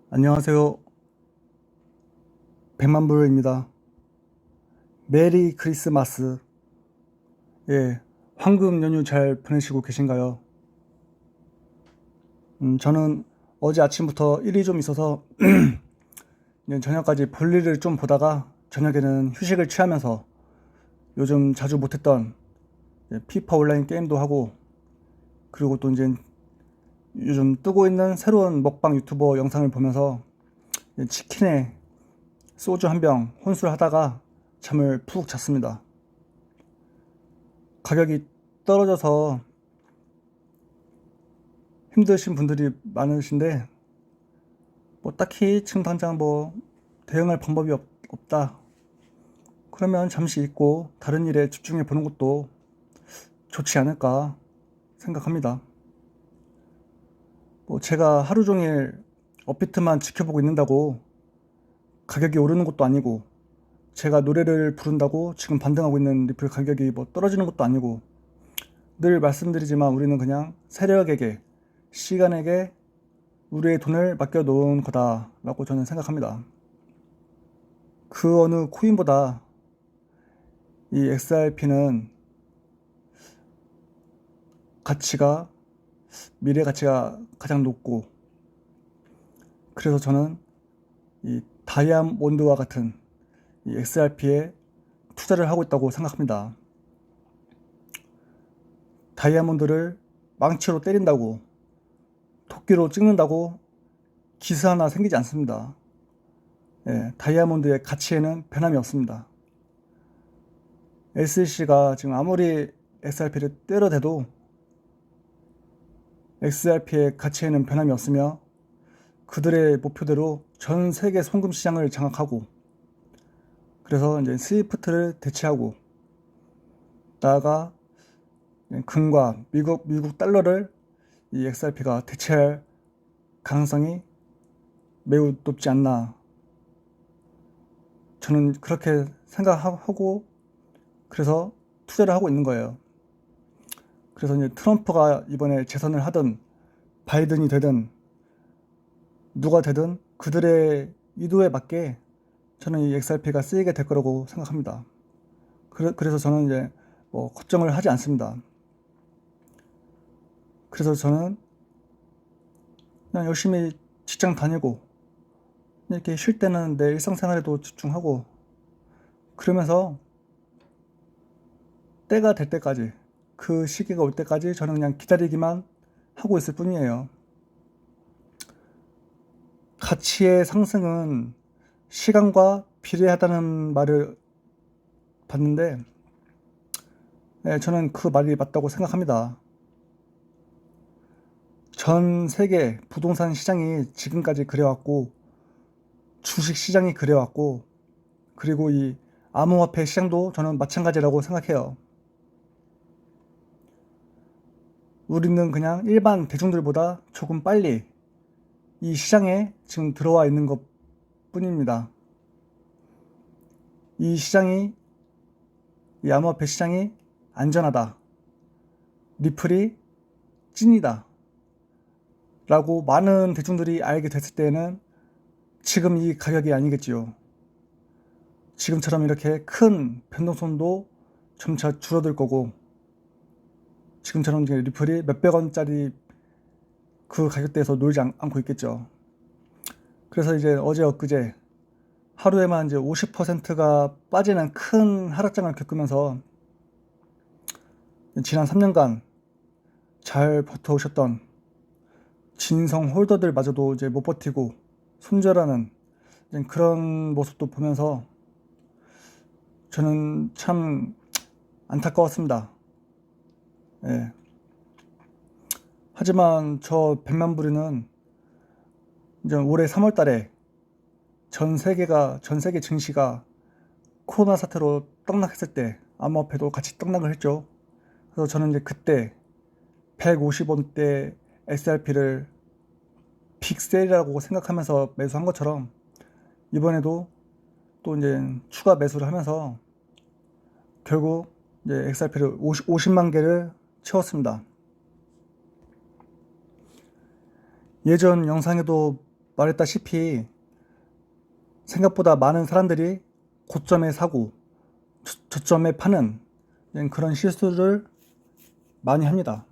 안녕하세요. 백만불입니다. 메리 크리스마스. 예, 황금 연휴 잘 보내시고 계신가요? 저는 어제 아침부터 일이 좀 있어서 이제 저녁까지 볼일을 좀 보다가 저녁에는 휴식을 취하면서 요즘 자주 못했던 피파 온라인 게임도 하고, 그리고 또 이제 요즘 뜨고 있는 새로운 먹방 유튜버 영상을 보면서 치킨에 소주 한 병 혼술 하다가 잠을 푹 잤습니다. 가격이 떨어져서 힘드신 분들이 많으신데, 뭐 딱히 지금 당장 뭐 대응할 방법이 없다. 그러면 잠시 잊고 다른 일에 집중해 보는 것도 좋지 않을까 생각합니다. 뭐 제가 하루 종일 업비트만 지켜보고 있는다고 가격이 오르는 것도 아니고, 제가 노래를 부른다고 지금 반등하고 있는 리플 가격이 뭐 떨어지는 것도 아니고, 늘 말씀드리지만 우리는 그냥 세력에게, 시간에게 우리의 돈을 맡겨놓은 거다라고 저는 생각합니다. 그 어느 코인보다 이 XRP는 가치가, 미래 가치가 가장 높고, 그래서 저는 이 다이아몬드와 같은 이 XRP에 투자를 하고 있다고 생각합니다. 다이아몬드를 망치로 때린다고, 토끼로 찍는다고 기스 하나 생기지 않습니다. 예, 다이아몬드의 가치에는 변함이 없습니다. SEC가 지금 아무리 XRP를 때려대도 XRP의 가치에는 변함이 없으며, 그들의 목표대로 전 세계 송금 시장을 장악하고, 그래서 이제 스위프트를 대체하고, 나아가 금과 미국 달러를 이 XRP가 대체할 가능성이 매우 높지 않나, 저는 그렇게 생각하고, 그래서 투자를 하고 있는 거예요. 그래서 이제 트럼프가 이번에 재선을 하든 바이든이 되든 누가 되든 그들의 의도에 맞게 저는 이 XRP가 쓰이게 될 거라고 생각합니다. 그래서 저는 이제 뭐 걱정을 하지 않습니다. 그래서 저는 그냥 열심히 직장 다니고, 이렇게 쉴 때는 내 일상생활에도 집중하고, 그러면서 때가 될 때까지, 그 시기가 올 때까지 저는 그냥 기다리기만 하고 있을 뿐이에요. 가치의 상승은 시간과 비례하다는 말을 봤는데, 네, 저는 그 말이 맞다고 생각합니다. 전 세계 부동산 시장이 지금까지 그래왔고, 주식 시장이 그래왔고, 그리고 이 암호화폐 시장도 저는 마찬가지라고 생각해요. 우리는 그냥 일반 대중들보다 조금 빨리 이 시장에 지금 들어와 있는 것 뿐입니다. 이 시장이, 이 암호화폐 시장이 안전하다, 리플이 찐이다 라고 많은 대중들이 알게 됐을 때는 지금 이 가격이 아니겠지요. 지금처럼 이렇게 큰 변동성도 점차 줄어들 거고, 지금처럼 리플이 몇백 원짜리 그 가격대에서 놀지 않고 있겠죠. 그래서 이제 어제 엊그제 하루에만 이제 50%가 빠지는 큰 하락장을 겪으면서 지난 3년간 잘 버텨오셨던 진성 홀더들마저도 이제 못 버티고 손절하는 그런 모습도 보면서 저는 참 안타까웠습니다. 예. 하지만 저 백만불이는 이제 올해 3월 달에 전 세계 증시가 코로나 사태로 떡락했을 때 암호화폐도 같이 떡락을 했죠. 그래서 저는 이제 그때 150원대 XRP를 빅셀이라고 생각하면서 매수한 것처럼, 이번에도 또 이제 추가 매수를 하면서 결국 이제 XRP를 50만 개를 채웠습니다. 예전 영상에도 말했다시피 생각보다 많은 사람들이 고점에 사고 저점에 파는 그런 실수를 많이 합니다.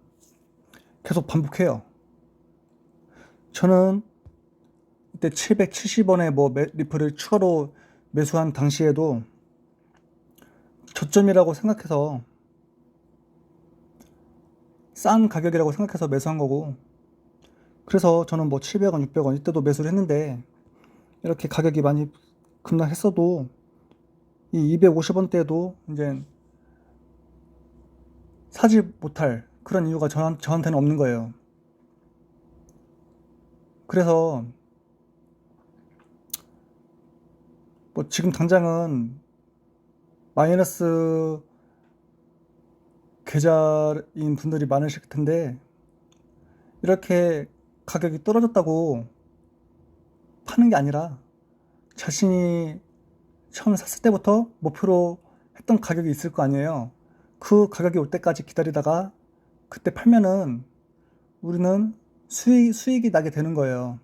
계속 반복해요. 저는 이때 770원에 뭐 리플을 추가로 매수한 당시에도 저점이라고 생각해서 싼 가격이라고 생각해서 매수한 거고, 그래서 저는 뭐 700원, 600원 이때도 매수를 했는데, 이렇게 가격이 많이 급락했어도 이 250원대에도 이제 사지 못할 그런 이유가 저한테는 없는 거예요. 그래서 뭐 지금 당장은 마이너스 계좌인 분들이 많으실 텐데, 이렇게 가격이 떨어졌다고 파는 게 아니라 자신이 처음에 샀을 때부터 목표로 했던 가격이 있을 거 아니에요. 그 가격이 올 때까지 기다리다가 그때 팔면은 우리는 수익이 나게 되는 거예요.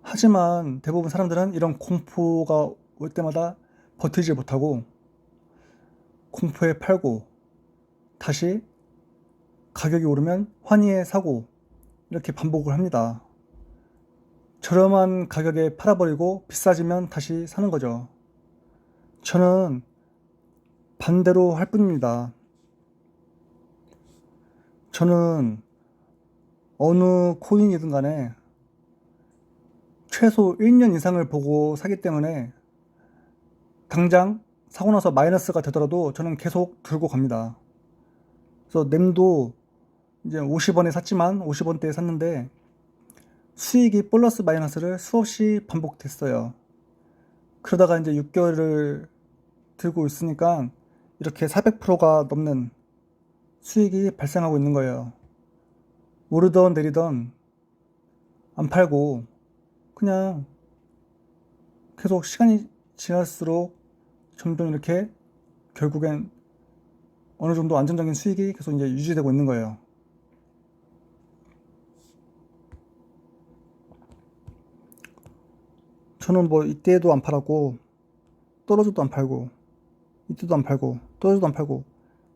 하지만 대부분 사람들은 이런 공포가 올 때마다 버티지 못하고 공포에 팔고 다시 가격이 오르면 환희에 사고 이렇게 반복을 합니다. 저렴한 가격에 팔아버리고 비싸지면 다시 사는 거죠. 저는 반대로 할 뿐입니다. 저는 어느 코인이든 간에 최소 1년 이상을 보고 사기 때문에 당장 사고 나서 마이너스가 되더라도 저는 계속 들고 갑니다. 그래서 램도 이제 50원에 샀지만 50원대에 샀는데 수익이 플러스 마이너스를 수없이 반복됐어요. 그러다가 이제 6개월을 들고 있으니까 이렇게 400%가 넘는 수익이 발생하고 있는 거예요. 오르던 내리던 안 팔고 그냥 계속 시간이 지날수록 점점 이렇게 결국엔 어느 정도 안정적인 수익이 계속 이제 유지되고 있는 거예요. 저는 뭐 이때도 안 팔았고 떨어져도 안 팔고 이때도 안 팔고 떨어져도 안 팔고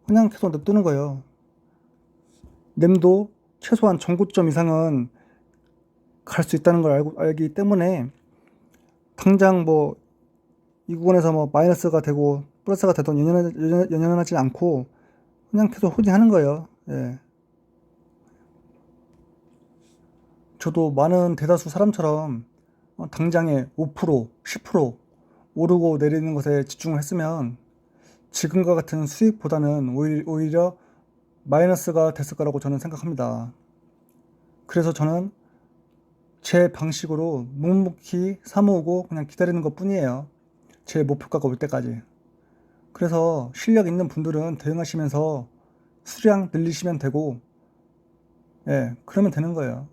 그냥 계속 냅두는 거예요. 램도 최소한 전고점 이상은 갈 수 있다는 걸 알기 때문에 당장 뭐 이 구간에서 뭐 마이너스가 되고 플러스가 되던 연연하지 않고 그냥 계속 호딩하는 거예요. 예. 저도 많은 대다수 사람처럼 당장에 5%, 10% 오르고 내리는 것에 집중을 했으면 지금과 같은 수익보다는 오히려 마이너스가 됐을 거라고 저는 생각합니다. 그래서 저는 제 방식으로 묵묵히 사모으고 그냥 기다리는 것 뿐이에요. 제 목표가가 올 때까지. 그래서 실력 있는 분들은 대응하시면서 수량 늘리시면 되고, 예, 그러면 되는 거예요.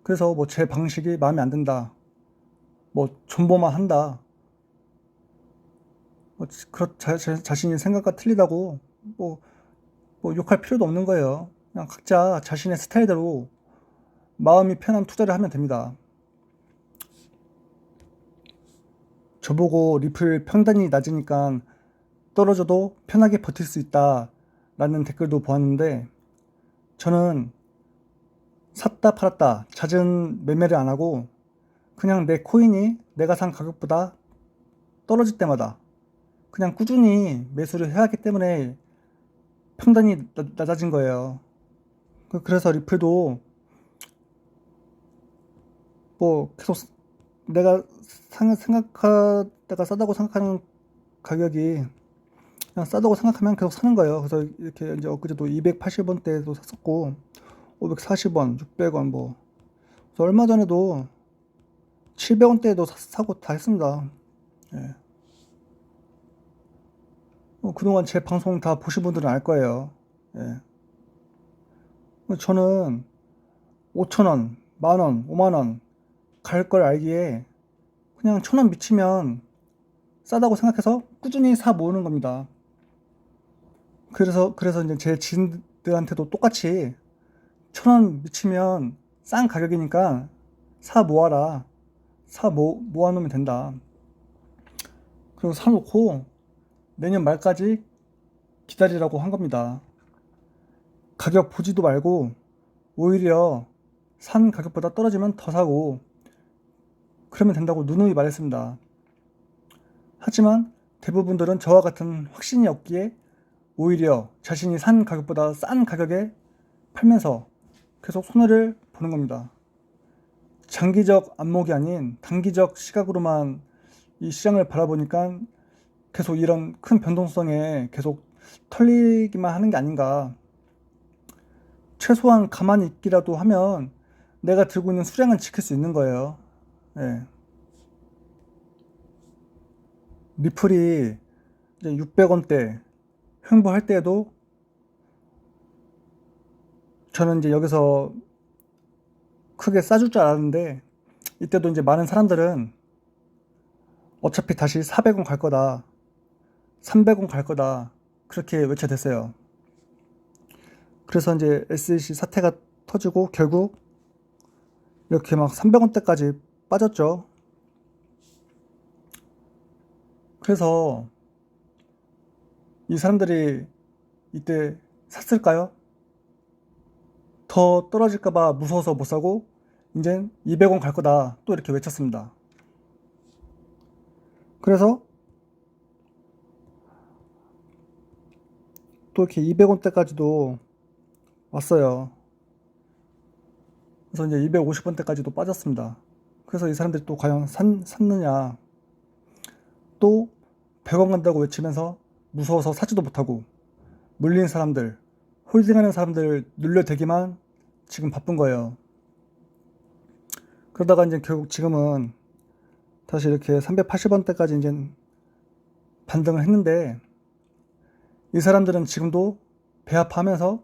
그래서 뭐 제 방식이 마음에 안 든다, 뭐 존버만 한다, 뭐 자신의 생각과 틀리다고 뭐 욕할 필요도 없는 거예요. 그냥 각자 자신의 스타일대로 마음이 편한 투자를 하면 됩니다. 저보고 리플 평단이 낮으니까 떨어져도 편하게 버틸 수 있다 라는 댓글도 보았는데, 저는 샀다 팔았다 잦은 매매를 안 하고 그냥 내 코인이 내가 산 가격보다 떨어질 때마다 그냥 꾸준히 매수를 해야 하기 때문에 평단이 낮아진 거예요. 그래서 리플도 뭐 계속 내가 내가 싸다고 생각하는 가격이 그냥 싸다고 생각하면 계속 사는 거예요. 그래서 이렇게 이제 엊그제도 280원대에도 샀었고 540원, 600원 뭐. 그래서 얼마 전에도 700원대에도 사고 다 했습니다. 예. 그동안 제 방송 다 보신 분들은 알 거예요. 예. 저는 5,000원, 만원, 5만원 갈 걸 알기에 그냥 1,000원 미치면 싸다고 생각해서 꾸준히 사 모으는 겁니다. 그래서 이제 제 지인들한테도 똑같이 1,000원 미치면 싼 가격이니까 사 모아라. 모아놓으면 된다. 그리고 사놓고 내년 말까지 기다리라고 한 겁니다. 가격 보지도 말고 오히려 산 가격보다 떨어지면 더 사고 그러면 된다고 누누이 말했습니다. 하지만 대부분들은 저와 같은 확신이 없기에 오히려 자신이 산 가격보다 싼 가격에 팔면서 계속 손해를 보는 겁니다. 장기적 안목이 아닌 단기적 시각으로만 이 시장을 바라보니까 계속 이런 큰 변동성에 계속 털리기만 하는 게 아닌가. 최소한 가만히 있기라도 하면 내가 들고 있는 수량은 지킬 수 있는 거예요. 예. 리플이 이제 600원대 횡보할 때에도 저는 이제 여기서 크게 싸줄 줄 알았는데 이때도 이제 많은 사람들은 어차피 다시 400원 갈 거다, 300원 갈 거다 그렇게 외쳐댔어요. 그래서 이제 SEC 사태가 터지고 결국 이렇게 막 300원대까지 빠졌죠. 그래서 이 사람들이 이때 샀을까요? 더 떨어질까봐 무서워서 못 사고 이젠 200원 갈 거다 또 이렇게 외쳤습니다. 그래서 또 이렇게 200원대까지도 왔어요. 그래서 이제 250원대까지도 빠졌습니다. 그래서 이 사람들이 또 과연 샀느냐. 또 100원 간다고 외치면서 무서워서 사지도 못하고 물린 사람들, 홀딩하는 사람들 눌려대기만 지금 바쁜 거예요. 그러다가 이제 결국 지금은 다시 이렇게 380원대까지 이제 반등을 했는데 이 사람들은 지금도 배합하면서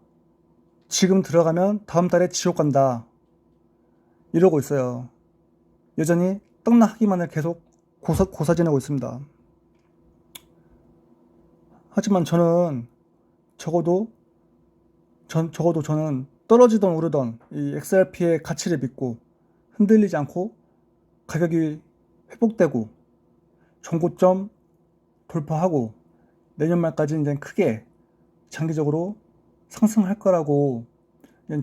지금 들어가면 다음 달에 지옥 간다 이러고 있어요. 여전히 떡락하기만을 계속 고사 지내고 있습니다. 하지만 적어도 저는 떨어지던 오르던 이 XRP의 가치를 믿고 흔들리지 않고 가격이 회복되고 전고점 돌파하고 내년 말까지 이제 크게 장기적으로 상승할 거라고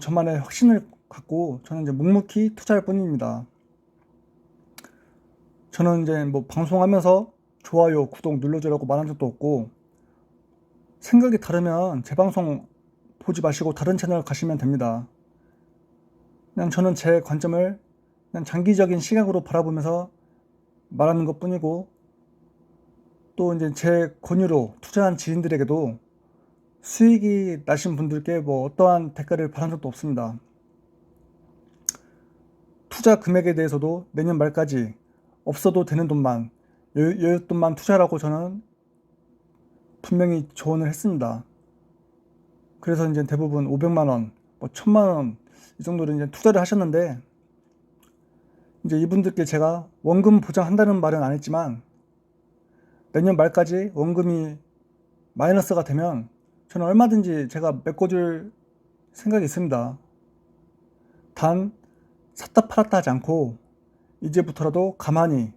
저만의 확신을 갖고 저는 이제 묵묵히 투자할 뿐입니다. 저는 이제 뭐 방송하면서 좋아요, 구독 눌러주라고 말한 적도 없고 생각이 다르면 제 방송 보지 마시고 다른 채널 가시면 됩니다. 그냥 저는 제 관점을 그냥 장기적인 시각으로 바라보면서 말하는 것 뿐이고 또 이제 제 권유로 투자한 지인들에게도 수익이 나신 분들께 뭐 어떠한 대가를 바란 적도 없습니다. 투자 금액에 대해서도 내년 말까지 없어도 되는 돈만, 여윳돈만 투자라고 저는 분명히 조언을 했습니다. 그래서 이제 대부분 500만원, 뭐 1000만원 이 정도로 이제 투자를 하셨는데 이제 이분들께 제가 원금 보장한다는 말은 안 했지만 내년 말까지 원금이 마이너스가 되면 저는 얼마든지 제가 메꿔줄 생각이 있습니다. 단 샀다 팔았다 하지 않고 이제부터라도 가만히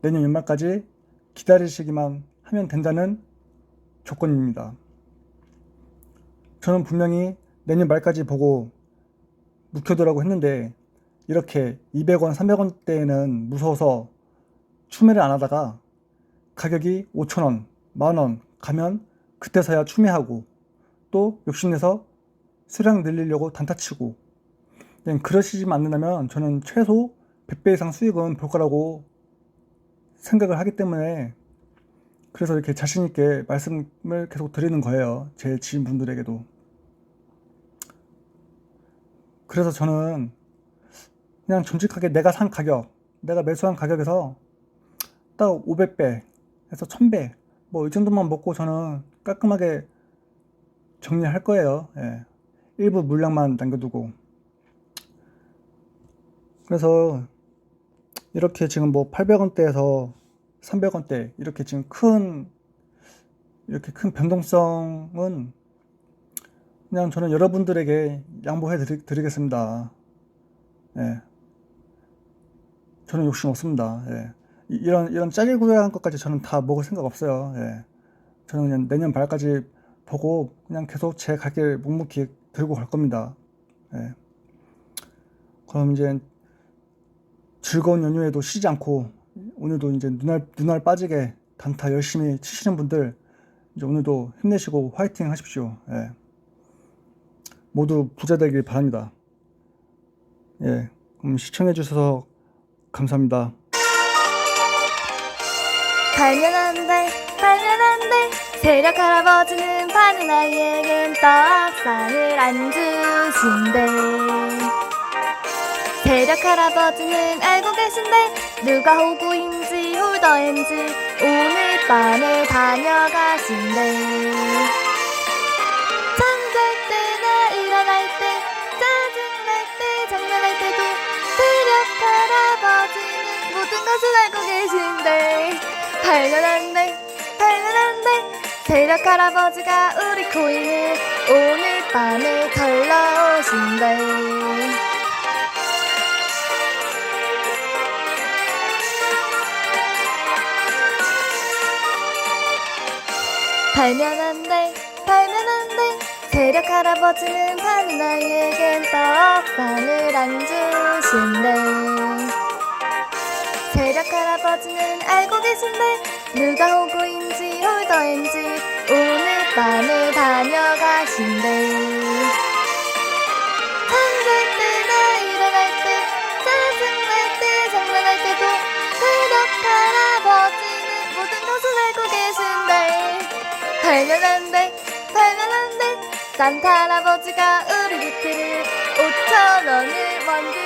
내년 연말까지 기다리시기만 하면 된다는 조건입니다. 저는 분명히 내년 말까지 보고 묵혀두라고 했는데 이렇게 200원, 300원대에는 무서워서 추매를 안 하다가 가격이 5,000원, 만원 가면 그때서야 추매하고 또 욕심내서 수량 늘리려고 단타치고 그러시지만 않는다면 저는 최소 100배 이상 수익은 볼 거라고 생각을 하기 때문에 그래서 이렇게 자신있게 말씀을 계속 드리는 거예요. 제 지인분들에게도. 그래서 저는 그냥 정직하게 내가 산 가격, 내가 매수한 가격에서 딱 500배 해서 1000배 뭐 이 정도만 먹고 저는 깔끔하게 정리할 거예요. 예. 일부 물량만 남겨두고. 그래서 이렇게 지금 뭐 800원대에서 300원대 이렇게 지금 이렇게 큰 변동성은 그냥 저는 여러분들에게 양보해 드리겠습니다. 예. 저는 욕심 없습니다. 예. 이런 짜리구려한 것까지 저는 다 먹을 생각 없어요. 예. 저는 그냥 내년 말까지 보고 그냥 계속 제 갈 길 묵묵히 들고 갈 겁니다. 예. 그럼 이제 즐거운 연휴에도 쉬지 않고 오늘도 이제 눈알 빠지게 단타 열심히 치시는 분들 이제 오늘도 힘내시고 화이팅 하십시오. 예. 모두 부자 되길 바랍니다. 예. 그럼 시청해 주셔서 감사합니다. 달면 안돼 세력 할아버지는 파는 아이에겐 떡상을 안 주신대. 세력 할아버지는 알고 계신데 누가 호구인지 홀더인지 오늘 밤에 다녀가신대. 잠잘 때나 일어날 때 짜증날 때 장난할 때도 세력 할아버지는 모든 것을 알고 계신데. 달면 안돼 세력 할아버지가 우리 코인을 오늘 밤에 털러 오신대. 달면 안돼 세력 할아버지는 파는 아이에겐 떡상을 안 주신대. 세력 할아버지는 알고 계신데 누가 호구인지 홀더인지 오늘 밤에 다녀가신대. 잠잘 때나 일어날 때 짜증날 때 장난할 때도 세력 할아버지는 모든 것을 알고 계신데. 달면 안돼 산타 할아버지가 우리 비트를 5,000원을 만들